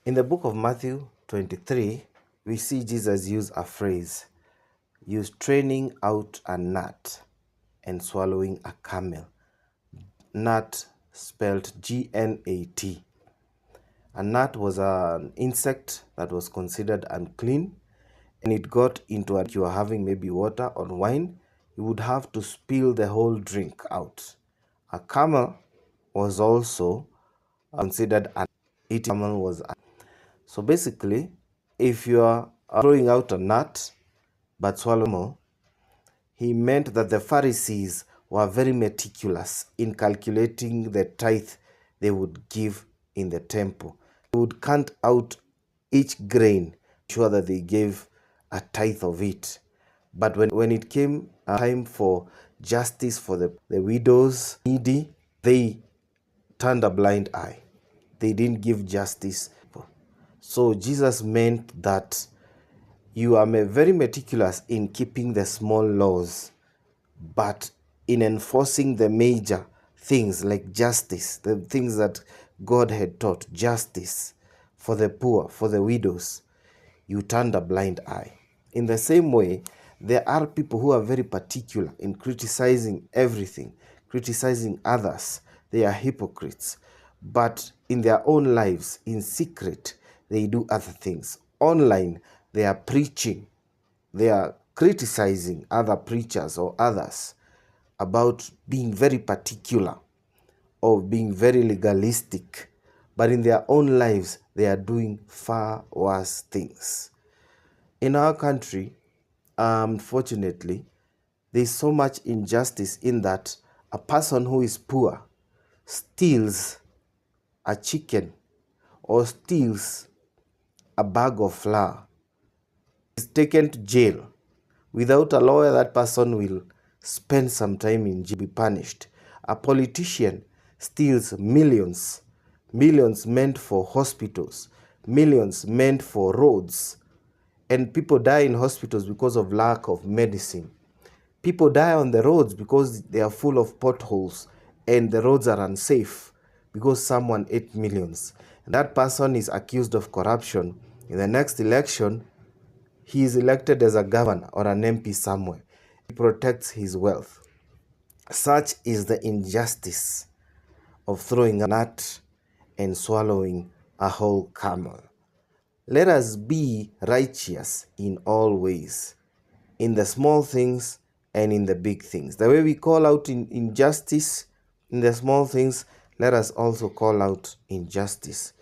In the book of Matthew 23, we see Jesus use a phrase, use training out a gnat and swallowing a camel. Gnat spelled G-N-A-T. A gnat was an insect that was considered unclean, and it got into you are having maybe water or wine, you would have to spill the whole drink out. A camel was also considered an eating camel was. So basically, if you are throwing out a nut but swallowing, he meant that the Pharisees were very meticulous in calculating the tithe they would give in the temple. They would count out each grain, sure that they gave a tithe of it. But when it came time for justice for the widows, needy, they turned a blind eye. They didn't give justice. So Jesus meant that you are very meticulous in keeping the small laws, but in enforcing the major things like justice, the things that God had taught, justice for the poor, for the widows, you turned a blind eye. In the same way, there are people who are very particular in criticizing everything, criticizing others. They are hypocrites. But in their own lives, in secret, they do other things. Online, they are preaching. They are criticizing other preachers or others about being very particular or being very legalistic. But in their own lives, they are doing far worse things. In our country, unfortunately, there's so much injustice in that a person who is poor steals a chicken or steals a bag of flour, is taken to jail. Without a lawyer, that person will spend some time in jail, be punished. A politician steals millions meant for hospitals, millions meant for roads, and people die in hospitals because of lack of medicine. People die on the roads because they are full of potholes and the roads are unsafe because someone ate millions. And that person is accused of corruption. In the next election, he is elected as a governor or an MP somewhere. He protects his wealth. Such is the injustice of throwing a nut and swallowing a whole camel. Let us be righteous in all ways, in the small things and in the big things. The way we call out injustice in the small things, let us also call out injustice